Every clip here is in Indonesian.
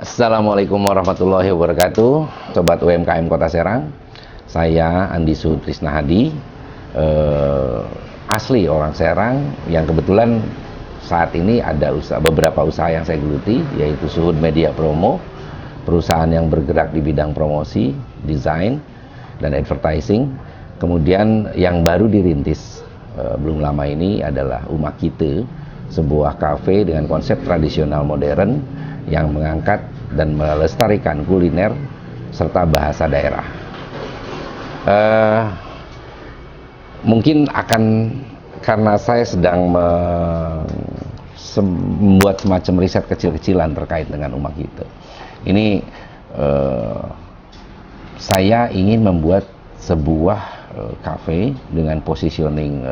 Assalamualaikum warahmatullahi wabarakatuh, Sobat UMKM Kota Serang. Saya Andi Sutrisna Hadi, asli orang Serang yang kebetulan saat ini ada beberapa usaha yang saya geluti, yaitu Suhud Media Promo, perusahaan yang bergerak di bidang promosi, desain, dan advertising. Kemudian yang baru dirintis belum lama ini adalah Umakite, sebuah kafe dengan konsep tradisional modern yang mengangkat dan melestarikan kuliner serta bahasa daerah. Mungkin akan karena saya sedang membuat semacam riset kecil-kecilan terkait dengan Umakite. Ini saya ingin membuat sebuah kafe dengan positioning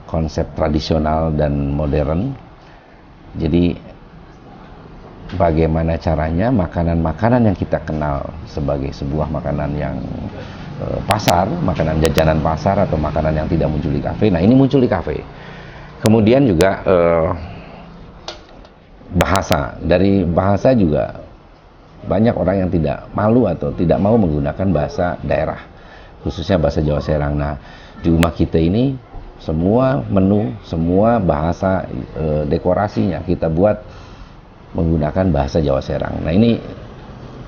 konsep tradisional dan modern. Jadi bagaimana caranya makanan-makanan yang kita kenal sebagai sebuah makanan yang pasar, makanan jajanan pasar atau makanan yang tidak muncul di kafe. Nah, ini muncul di kafe. Kemudian juga bahasa. Dari bahasa juga banyak orang yang tidak malu atau tidak mau menggunakan bahasa daerah, khususnya bahasa Jawa Serang. Nah, di Umakite ini semua menu, semua bahasa dekorasinya kita buat menggunakan bahasa Jawa Serang. Nah, ini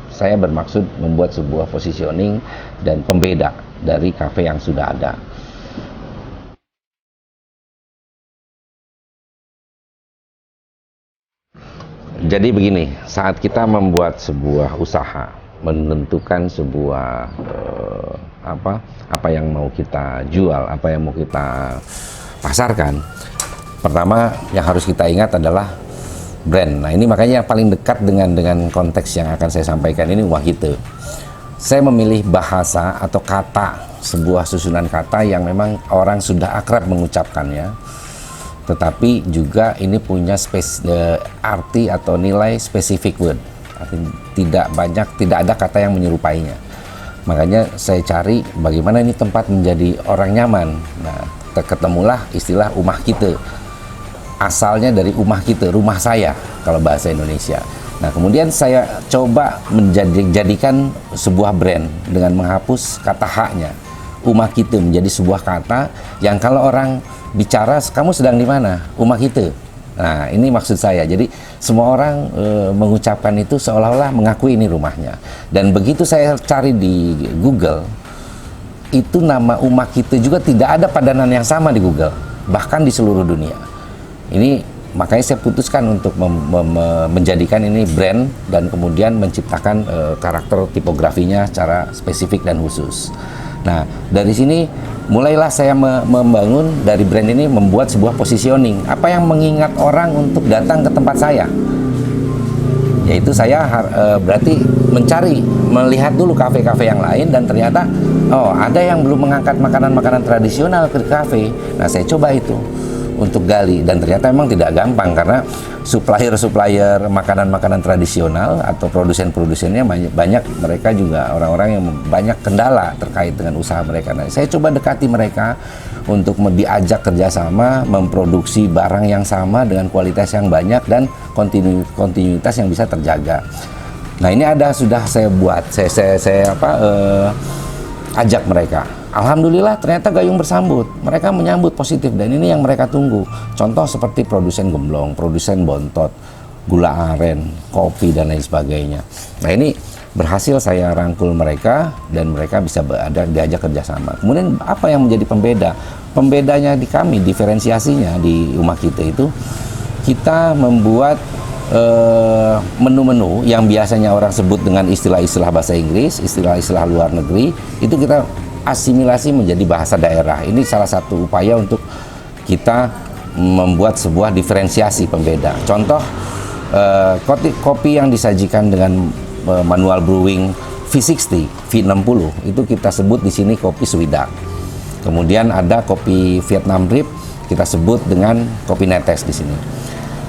saya bermaksud membuat sebuah positioning dan pembeda dari kafe yang sudah ada. Jadi begini, saat kita membuat sebuah usaha, menentukan sebuah apa yang mau kita jual, apa yang mau kita pasarkan, pertama yang harus kita ingat adalah brand. Nah, ini makanya yang paling dekat dengan konteks yang akan saya sampaikan ini Umakite. Saya memilih bahasa atau kata, sebuah susunan kata yang memang orang sudah akrab mengucapkannya, tetapi juga ini punya arti atau nilai specific word. Tidak ada kata yang menyerupainya. Makanya saya cari bagaimana ini tempat menjadi orang nyaman. Nah, ketemulah istilah Umakite. Asalnya dari Umakite, rumah saya kalau bahasa Indonesia. Nah, kemudian saya coba menjadikan sebuah brand dengan menghapus kata H-nya. Umakite menjadi sebuah kata yang kalau orang bicara, kamu sedang di mana? Umakite. Nah, ini maksud saya. Jadi semua orang mengucapkan itu seolah-olah mengakui ini rumahnya. Dan begitu saya cari di Google, itu nama Umakite juga tidak ada padanan yang sama di Google, bahkan di seluruh dunia. Ini makanya saya putuskan untuk menjadikan ini brand dan kemudian menciptakan karakter tipografinya secara spesifik dan khusus. Nah, dari sini mulailah saya membangun dari brand ini, membuat sebuah positioning. Apa yang mengingat orang untuk datang ke tempat saya? Yaitu saya berarti melihat dulu kafe-kafe yang lain, dan ternyata ada yang belum mengangkat makanan-makanan tradisional ke kafe. Nah, saya coba itu untuk gali, dan ternyata memang tidak gampang karena supplier makanan-makanan tradisional atau produsen-produsennya banyak mereka juga orang-orang yang banyak kendala terkait dengan usaha mereka. Nah, saya coba dekati mereka untuk diajak kerjasama memproduksi barang yang sama dengan kualitas yang banyak dan kontinuitas yang bisa terjaga. Nah, ini sudah saya buat, saya ajak mereka. Alhamdulillah ternyata gayung bersambut, mereka menyambut positif, dan ini yang mereka tunggu. Contoh seperti produsen gemblong, produsen bontot, gula aren, kopi, dan lain sebagainya. Nah, ini berhasil saya rangkul mereka dan mereka bisa diajak kerjasama. Kemudian apa yang menjadi pembeda? Pembedanya di kami, diferensiasinya di Umakite itu, kita membuat menu-menu yang biasanya orang sebut dengan istilah-istilah bahasa Inggris, istilah-istilah luar negeri, itu kita asimilasi menjadi bahasa daerah. Ini salah satu upaya untuk kita membuat sebuah diferensiasi pembeda. Contoh, kopi yang disajikan dengan manual brewing V60, V60 itu kita sebut di sini kopi Swidak. Kemudian ada kopi Vietnam Drip, kita sebut dengan kopi netes di sini.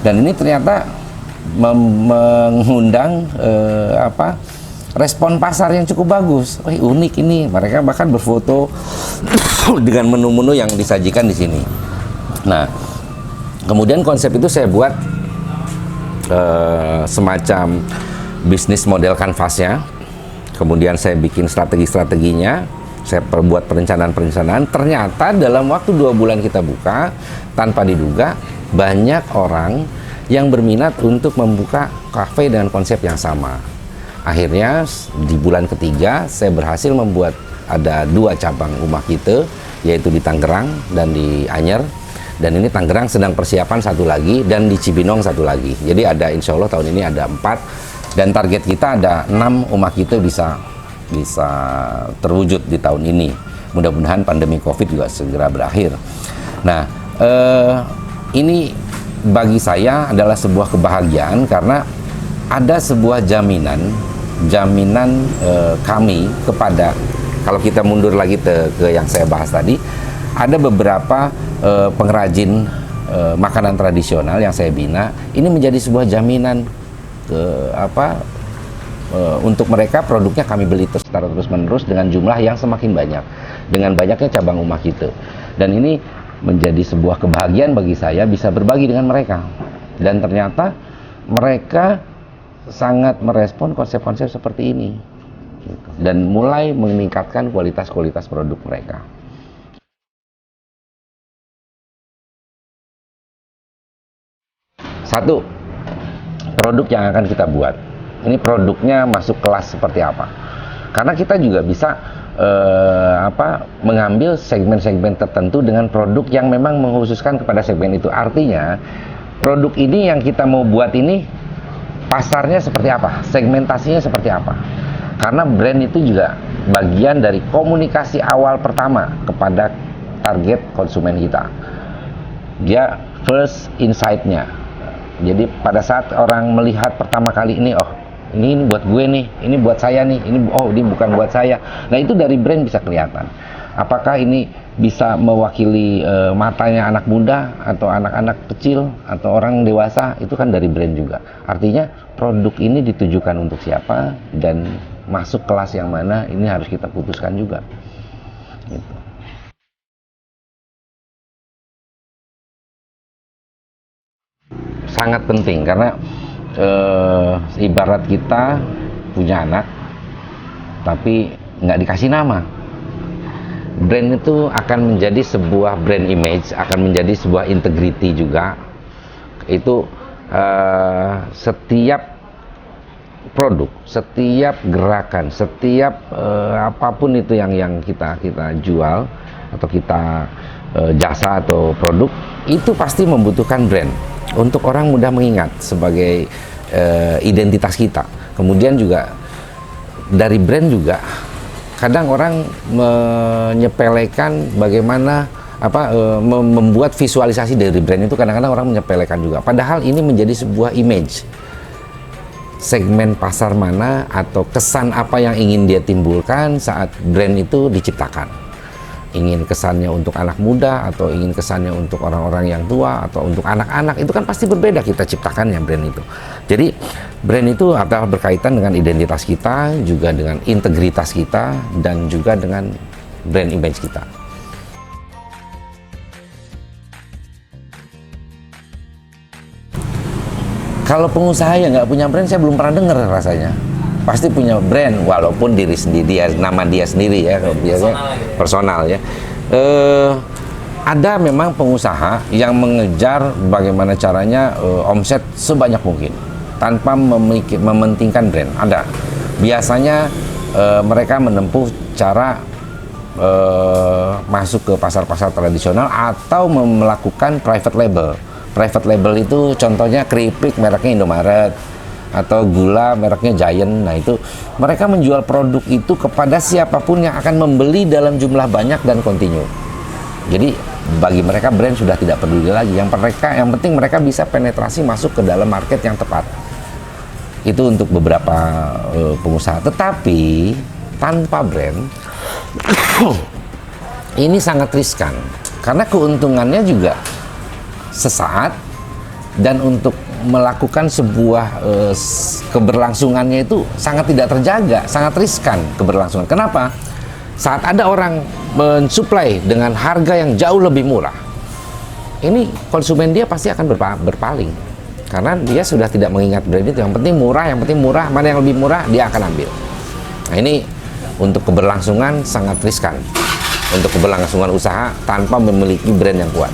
Dan ini ternyata mengundang respon pasar yang cukup bagus. Unik ini. Mereka bahkan berfoto dengan menu-menu yang disajikan di sini. Nah, kemudian konsep itu saya buat semacam bisnis model kanvasnya, kemudian saya bikin strategi-strateginya, saya buat perencanaan-perencanaan. Ternyata dalam waktu 2 bulan kita buka, tanpa diduga banyak orang yang berminat untuk membuka kafe dengan konsep yang sama. Akhirnya di bulan ketiga saya berhasil membuat ada 2 cabang rumah kita, yaitu di Tangerang dan di Anyer. Dan ini Tangerang sedang persiapan 1 lagi, dan di Cibinong 1 lagi. Jadi ada, insya Allah tahun ini ada 4, dan target kita ada 6 rumah kita bisa terwujud di tahun ini. Mudah-mudahan pandemi Covid juga segera berakhir. Nah, ini bagi saya adalah sebuah kebahagiaan, karena ada sebuah jaminan kami kepada, kalau kita mundur lagi ke yang saya bahas tadi, ada beberapa pengrajin makanan tradisional yang saya bina. Ini menjadi sebuah jaminan untuk mereka, produknya kami beli secara terus-menerus dengan jumlah yang semakin banyak, dengan banyaknya cabang rumah kita. Dan ini menjadi sebuah kebahagiaan bagi saya bisa berbagi dengan mereka. Dan ternyata mereka sangat merespon konsep-konsep seperti ini, dan mulai meningkatkan kualitas produk mereka. Satu, produk yang akan kita buat. Ini produknya masuk kelas seperti apa? Karena kita juga bisa mengambil segmen-segmen tertentu dengan produk yang memang mengkhususkan kepada segmen itu. Artinya, produk ini yang kita mau buat ini pasarnya seperti apa? Segmentasinya seperti apa? Karena brand itu juga bagian dari komunikasi awal pertama kepada target konsumen kita. Dia first insight-nya. Jadi pada saat orang melihat pertama kali ini, oh ini buat gue nih, ini buat saya nih, ini bukan buat saya. Nah, itu dari brand bisa kelihatan. Apakah ini bisa mewakili matanya anak muda atau anak-anak kecil atau orang dewasa, itu kan dari brand juga. Artinya produk ini ditujukan untuk siapa dan masuk kelas yang mana, ini harus kita putuskan juga. Gitu. Sangat penting, karena ibarat kita punya anak tapi nggak dikasih nama. Brand itu akan menjadi sebuah brand image, akan menjadi sebuah integrity juga. Itu setiap produk, setiap gerakan, setiap apapun itu yang kita jual atau kita jasa atau produk, itu pasti membutuhkan brand untuk orang mudah mengingat sebagai identitas kita. Kemudian juga dari brand juga kadang orang menyepelekan bagaimana membuat visualisasi dari brand itu, kadang-kadang orang menyepelekan juga. Padahal ini menjadi sebuah image. Segmen pasar mana atau kesan apa yang ingin dia timbulkan saat brand itu diciptakan. Ingin kesannya untuk anak muda atau ingin kesannya untuk orang-orang yang tua atau untuk anak-anak, itu kan pasti berbeda kita ciptakannya brand itu. Jadi brand itu adalah berkaitan dengan identitas kita, juga dengan integritas kita, dan juga dengan brand image kita. Kalau pengusaha yang nggak punya brand, saya belum pernah dengar rasanya. Pasti punya brand, walaupun diri sendiri, nama dia sendiri ya, biasanya personal ya. Ada memang pengusaha yang mengejar bagaimana caranya omset sebanyak mungkin tanpa mementingkan brand. Ada. Biasanya mereka menempuh cara masuk ke pasar-pasar tradisional atau melakukan private label. Private label itu contohnya keripik mereknya Indomaret, atau gula mereknya Giant. Nah, itu mereka menjual produk itu kepada siapapun yang akan membeli dalam jumlah banyak dan kontinu. Jadi bagi mereka brand sudah tidak peduli lagi. Yang penting mereka bisa penetrasi masuk ke dalam market yang tepat. Itu untuk beberapa pengusaha. Tetapi tanpa brand ini sangat riskan, karena keuntungannya juga sesaat, dan untuk melakukan sebuah keberlangsungannya itu sangat tidak terjaga, sangat riskan keberlangsungan. Kenapa? Saat ada orang mensuplai dengan harga yang jauh lebih murah, ini konsumen dia pasti akan berpaling. karena dia sudah tidak mengingat brand itu. Yang penting murah, mana yang lebih murah dia akan ambil. Nah ini untuk keberlangsungan sangat riskan, untuk keberlangsungan usaha tanpa memiliki brand yang kuat.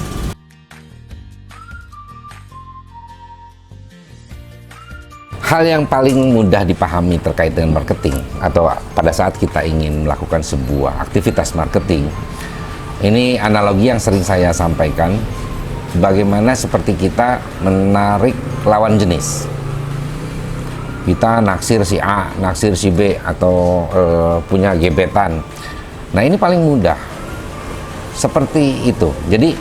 Hal yang paling mudah dipahami terkait dengan marketing atau pada saat kita ingin melakukan sebuah aktivitas marketing, ini analogi yang sering saya sampaikan, bagaimana seperti kita menarik lawan jenis. Kita naksir si A, naksir si B, atau punya gebetan. Nah ini paling mudah seperti itu. Jadi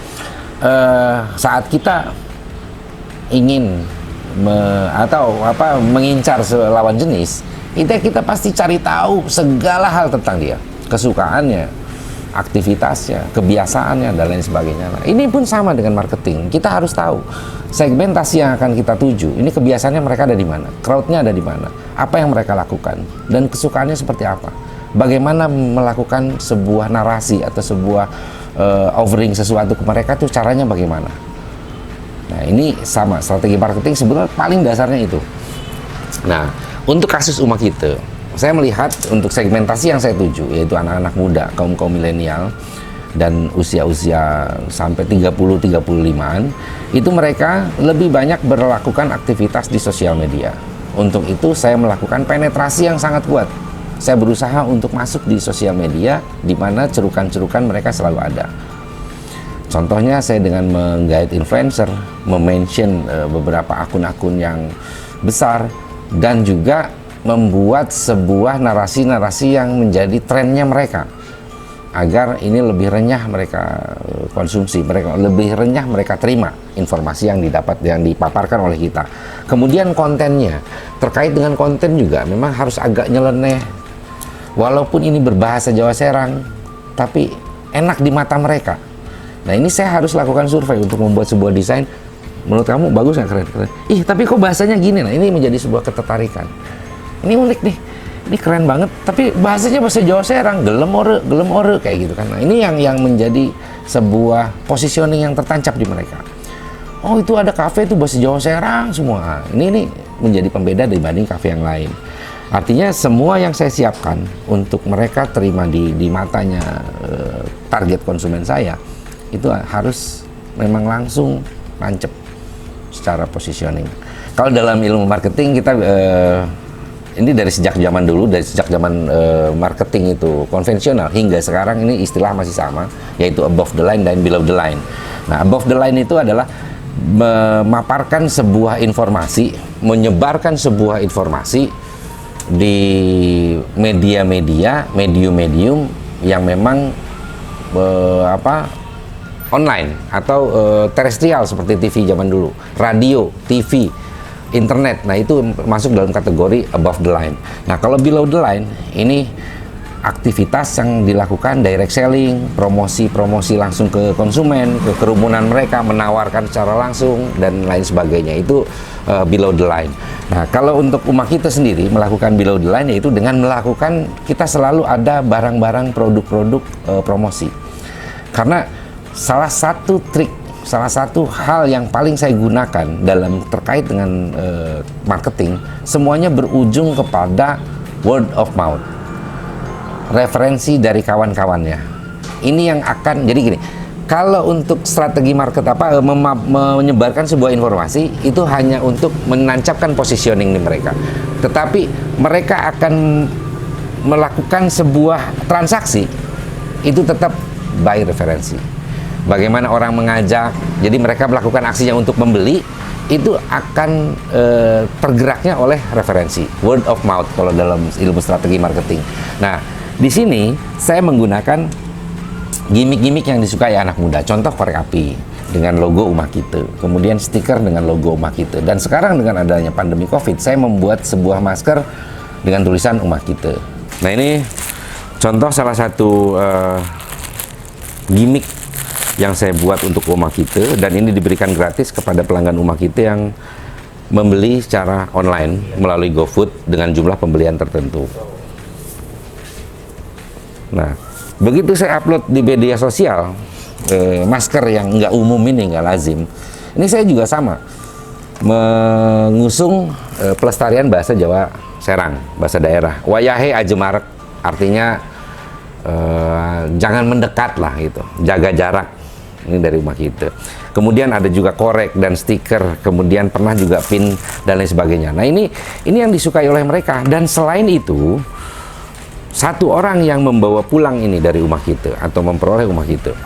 saat kita ingin mengincar lawan jenis, kita pasti cari tahu segala hal tentang dia, kesukaannya, aktivitasnya, kebiasaannya, dan lain sebagainya. Nah, ini pun sama dengan marketing. Kita harus tahu segmentasi yang akan kita tuju. Ini kebiasaannya mereka ada di mana, crowdnya ada di mana, apa yang mereka lakukan, dan kesukaannya seperti apa. Bagaimana melakukan sebuah narasi atau sebuah offering sesuatu ke mereka tuh caranya bagaimana. Nah ini sama, strategi marketing sebenarnya paling dasarnya itu. Nah untuk kasus Umakite, saya melihat untuk segmentasi yang saya tuju, yaitu anak-anak muda, kaum milenial, dan usia-usia sampai 30-35an, itu mereka lebih banyak melakukan aktivitas di sosial media. Untuk itu saya melakukan penetrasi yang sangat kuat. Saya berusaha untuk masuk di sosial media, di mana cerukan-cerukan mereka selalu ada. Contohnya saya dengan menggait influencer, memention beberapa akun-akun yang besar, dan juga membuat sebuah narasi-narasi yang menjadi trennya mereka, agar ini lebih renyah mereka konsumsi, lebih renyah mereka terima informasi yang dipaparkan oleh kita. Kemudian kontennya, terkait dengan konten juga memang harus agak nyeleneh, walaupun ini berbahasa Jawa Serang, tapi enak di mata mereka. Nah ini saya harus lakukan survei untuk membuat sebuah desain. Menurut kamu bagus nggak, keren? Ih tapi kok bahasanya gini. Nah ini menjadi sebuah ketertarikan. Ini unik nih, ini keren banget. Tapi bahasanya bahasa Jawa Serang, gelem ore kayak gitu kan. Nah ini yang menjadi sebuah positioning yang tertancap di mereka. Oh itu ada kafe itu bahasa Jawa Serang semua. Ini menjadi pembeda dibanding kafe yang lain. Artinya semua yang saya siapkan untuk mereka terima di matanya target konsumen saya, itu harus memang langsung nancep secara positioning. Kalau dalam ilmu marketing kita ini dari sejak zaman dulu, dari sejak zaman marketing itu konvensional hingga sekarang, ini istilah masih sama, yaitu above the line dan below the line. Nah above the line itu adalah memaparkan sebuah informasi, menyebarkan sebuah informasi di medium-medium yang memang online atau terestrial seperti TV zaman dulu, radio, TV, internet. Nah itu masuk dalam kategori above the line. Nah kalau below the line, ini aktivitas yang dilakukan direct selling, promosi langsung ke konsumen, ke kerumunan mereka, menawarkan secara langsung dan lain sebagainya. Itu below the line. Nah kalau untuk Umakite sendiri melakukan below the line, yaitu dengan melakukan, kita selalu ada barang-barang, produk-produk promosi. Karena salah satu hal yang paling saya gunakan dalam terkait dengan marketing, semuanya berujung kepada word of mouth, referensi dari kawan-kawannya. Ini yang akan jadi gini. Kalau untuk strategi market menyebarkan sebuah informasi itu hanya untuk menancapkan positioning di mereka, tetapi mereka akan melakukan sebuah transaksi itu tetap by referensi. Bagaimana orang mengajak, jadi mereka melakukan aksinya untuk membeli, itu akan tergeraknya oleh referensi, word of mouth kalau dalam ilmu strategi marketing. Nah, di sini saya menggunakan gimmick-gimmick yang disukai anak muda. Contoh korek api dengan logo Umakite, kemudian stiker dengan logo Umakite, dan sekarang dengan adanya pandemi COVID, saya membuat sebuah masker dengan tulisan Umakite. Nah ini contoh salah satu gimmick yang saya buat untuk Umakite, dan ini diberikan gratis kepada pelanggan Umakite yang membeli secara online melalui GoFood dengan jumlah pembelian tertentu. Nah, begitu saya upload di media sosial masker yang nggak umum ini, nggak lazim, ini saya juga sama. mengusung pelestarian bahasa Jawa Serang, bahasa daerah. Wayahe aja marek, artinya jangan mendekat lah gitu, jaga jarak. Ini dari rumah kita. Kemudian ada juga korek dan stiker, kemudian pernah juga pin dan lain sebagainya. Nah ini yang disukai oleh mereka. Dan selain itu, satu orang yang membawa pulang ini dari rumah kita atau memperoleh rumah kita,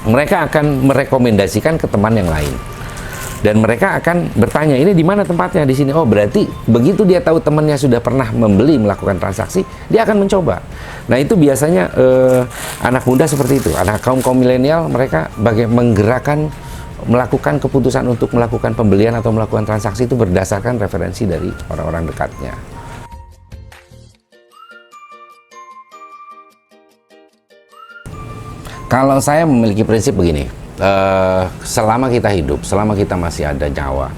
mereka akan merekomendasikan ke teman yang lain. Dan mereka akan bertanya, ini di mana tempatnya? Di sini. Oh, berarti begitu dia tahu temannya sudah pernah membeli, melakukan transaksi, dia akan mencoba. Nah, itu biasanya anak muda seperti itu. Anak kaum milenial, mereka menggerakkan, melakukan keputusan untuk melakukan pembelian atau melakukan transaksi itu berdasarkan referensi dari orang-orang dekatnya. Kalau saya memiliki prinsip begini, selama kita hidup, selama kita masih ada nyawa,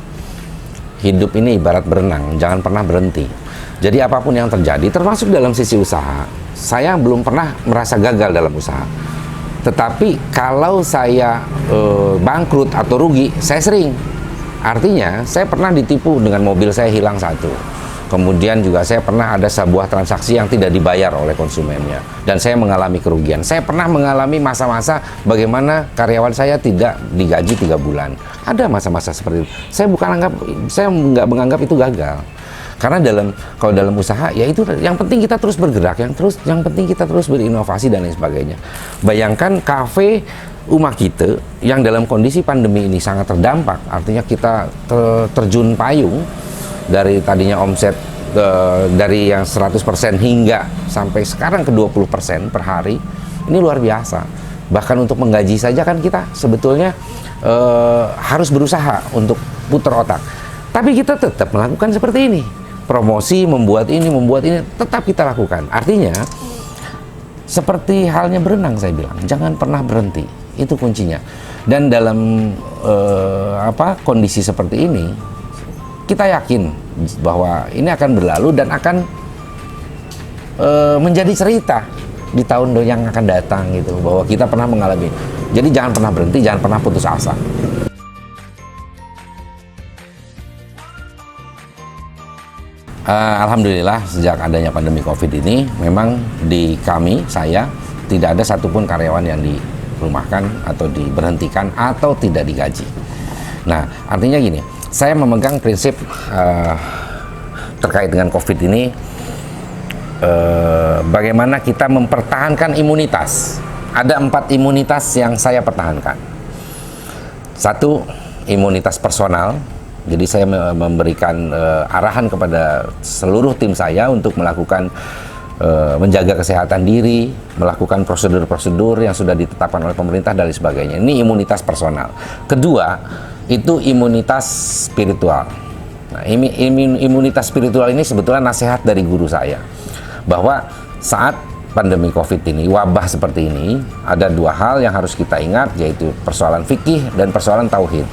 hidup ini ibarat berenang, jangan pernah berhenti. Jadi apapun yang terjadi, termasuk dalam sisi usaha, saya belum pernah merasa gagal dalam usaha. Tetapi kalau saya bangkrut atau rugi, saya sering. Artinya, saya pernah ditipu dengan mobil saya hilang satu. Kemudian juga saya pernah ada sebuah transaksi yang tidak dibayar oleh konsumennya. Dan saya mengalami kerugian. Saya pernah mengalami masa-masa bagaimana karyawan saya tidak digaji 3 bulan. Ada masa-masa seperti itu. Saya nggak menganggap itu gagal. Karena kalau dalam usaha, ya itu yang penting kita terus bergerak, yang penting kita terus berinovasi dan lain sebagainya. Bayangkan kafe rumah kita yang dalam kondisi pandemi ini sangat terdampak, artinya kita terjun payung dari tadinya omset dari yang 100% hingga sampai sekarang ke 20% per hari. Ini luar biasa. Bahkan untuk menggaji saja kan kita sebetulnya harus berusaha untuk putar otak. Tapi kita tetap melakukan seperti ini. Promosi, membuat ini, tetap kita lakukan. Artinya seperti halnya berenang, saya bilang, jangan pernah berhenti. Itu kuncinya. Dan dalam kondisi seperti ini, kita yakin bahwa ini akan berlalu dan akan menjadi cerita di tahun yang akan datang gitu, bahwa kita pernah mengalami. Jadi jangan pernah berhenti, jangan pernah putus asa. Alhamdulillah sejak adanya pandemi COVID ini, memang di saya tidak ada satupun karyawan yang dirumahkan atau diberhentikan atau tidak digaji. Nah, artinya gini, saya memegang prinsip terkait dengan COVID ini, bagaimana kita mempertahankan imunitas. Ada 4 imunitas yang saya pertahankan. 1, imunitas personal. Jadi saya memberikan arahan kepada seluruh tim saya untuk melakukan menjaga kesehatan diri, melakukan prosedur-prosedur yang sudah ditetapkan oleh pemerintah dan lain sebagainya. Ini imunitas personal. Kedua, itu imunitas spiritual. Nah, imunitas spiritual ini sebetulnya nasihat dari guru saya, bahwa saat pandemi COVID ini, wabah seperti ini, ada 2 hal yang harus kita ingat, yaitu persoalan fikih dan persoalan tauhid.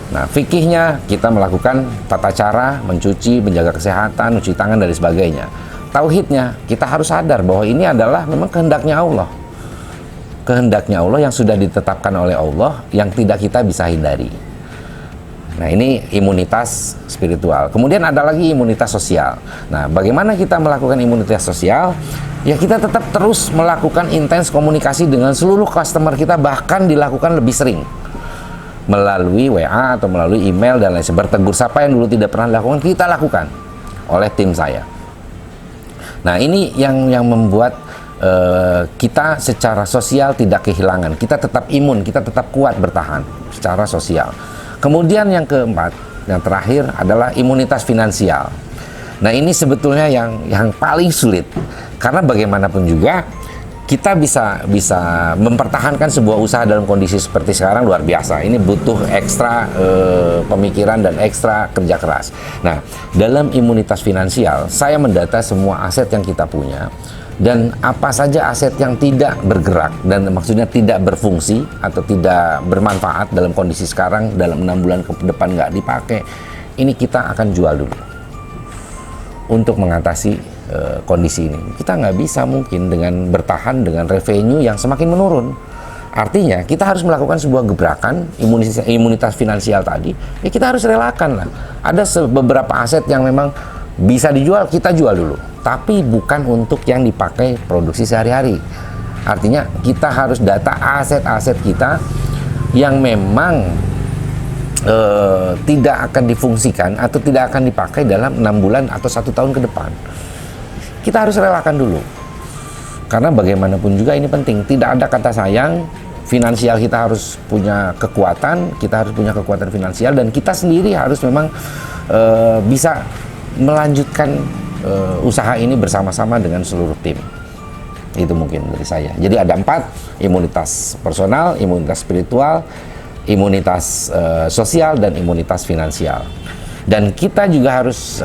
Nah, fikihnya kita melakukan tata cara mencuci, menjaga kesehatan, mencuci tangan dan sebagainya. Tauhidnya kita harus sadar bahwa ini adalah memang kehendaknya Allah. Kehendaknya Allah yang sudah ditetapkan oleh Allah, yang tidak kita bisa hindari. Nah, ini imunitas spiritual. Kemudian ada lagi imunitas sosial. Nah, bagaimana kita melakukan imunitas sosial? Ya, kita tetap terus melakukan intens komunikasi dengan seluruh customer kita, bahkan dilakukan lebih sering. Melalui WA atau melalui email dan lain sebagainya. Bertegur sapa yang dulu tidak pernah dilakukan, kita lakukan oleh tim saya. Nah, ini yang membuat kita secara sosial tidak kehilangan. Kita tetap imun, kita tetap kuat bertahan secara sosial. Kemudian yang keempat, yang terakhir adalah imunitas finansial. Nah, ini sebetulnya yang paling sulit. Karena bagaimanapun juga kita bisa mempertahankan sebuah usaha dalam kondisi seperti sekarang luar biasa. Ini butuh ekstra pemikiran dan ekstra kerja keras. Nah, dalam imunitas finansial, saya mendata semua aset yang kita punya dan apa saja aset yang tidak bergerak dan maksudnya tidak berfungsi atau tidak bermanfaat dalam kondisi sekarang, dalam 6 bulan ke depan nggak dipakai, ini kita akan jual dulu untuk mengatasi kondisi ini. Kita nggak bisa mungkin dengan bertahan dengan revenue yang semakin menurun. Artinya kita harus melakukan sebuah gebrakan imunitas finansial tadi. Ya kita harus relakan lah. Ada beberapa aset yang memang bisa dijual, kita jual dulu. Tapi bukan untuk yang dipakai produksi sehari-hari. Artinya kita harus data aset-aset kita yang memang tidak akan difungsikan atau tidak akan dipakai dalam 6 bulan atau 1 tahun ke depan. Kita harus relakan dulu. Karena bagaimanapun juga ini penting. Tidak ada kata sayang. Finansial kita harus punya kekuatan. Kita harus punya kekuatan finansial. Dan kita sendiri harus memang bisa melanjutkan usaha ini bersama-sama dengan seluruh tim. Itu mungkin dari saya. Jadi ada 4, imunitas personal, imunitas spiritual, imunitas sosial, dan imunitas finansial. Dan kita juga harus,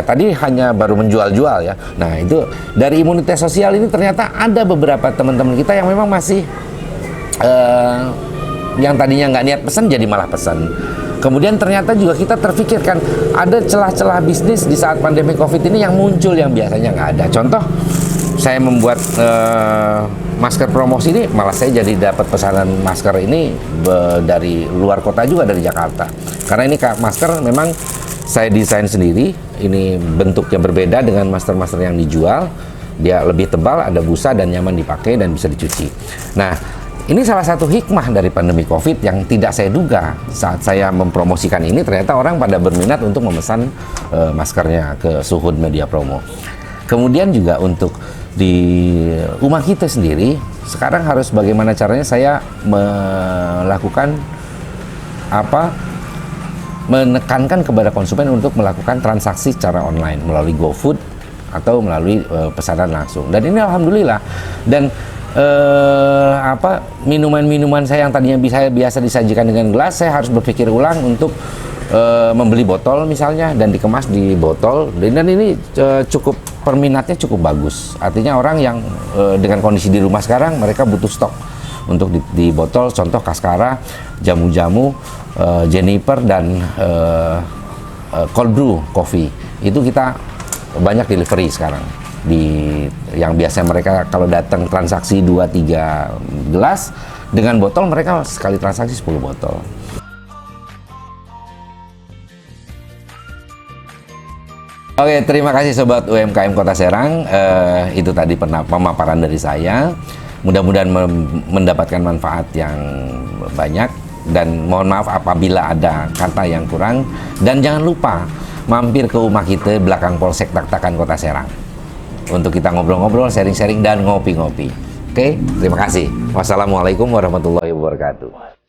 tadi hanya baru menjual-jual ya. Nah itu dari imunitas sosial ini ternyata ada beberapa teman-teman kita yang memang masih yang tadinya nggak niat pesan jadi malah pesan. Kemudian ternyata juga kita terfikirkan ada celah-celah bisnis di saat pandemi COVID ini yang muncul yang biasanya nggak ada. Contoh, saya membuat masker promosi ini, malah saya jadi dapat pesanan masker ini dari luar kota juga, dari Jakarta. Karena ini masker memang saya desain sendiri, ini bentuknya berbeda dengan masker-masker yang dijual. Dia lebih tebal, ada busa dan nyaman dipakai dan bisa dicuci. Nah, ini salah satu hikmah dari pandemi COVID yang tidak saya duga. Saat saya mempromosikan ini, ternyata orang pada berminat untuk memesan maskernya ke Suhud Media Promo. Kemudian juga untuk di rumah kita sendiri, sekarang harus bagaimana caranya saya melakukan menekankan kepada konsumen untuk melakukan transaksi secara online melalui GoFood atau melalui pesanan langsung. Dan ini alhamdulillah. Dan minuman-minuman saya yang tadinya biasa disajikan dengan gelas, saya harus berpikir ulang untuk membeli botol misalnya dan dikemas di botol. Dan ini peminatnya cukup bagus. Artinya orang yang dengan kondisi di rumah sekarang, mereka butuh stok untuk di botol. Contoh Kaskara, jamu-jamu, Jennifer, dan cold brew coffee. Itu kita banyak delivery sekarang. Yang biasanya mereka kalau datang transaksi 2-3 gelas, dengan botol mereka sekali transaksi 10 botol. Oke, terima kasih Sobat UMKM Kota Serang. Itu tadi pemaparan dari saya. Mudah-mudahan mendapatkan manfaat yang banyak. Dan mohon maaf apabila ada kata yang kurang. Dan jangan lupa mampir ke rumah kita belakang Polsek Tak-Takan Kota Serang. Untuk kita ngobrol-ngobrol, sharing-sharing, dan ngopi-ngopi. Oke, terima kasih. Wassalamualaikum warahmatullahi wabarakatuh.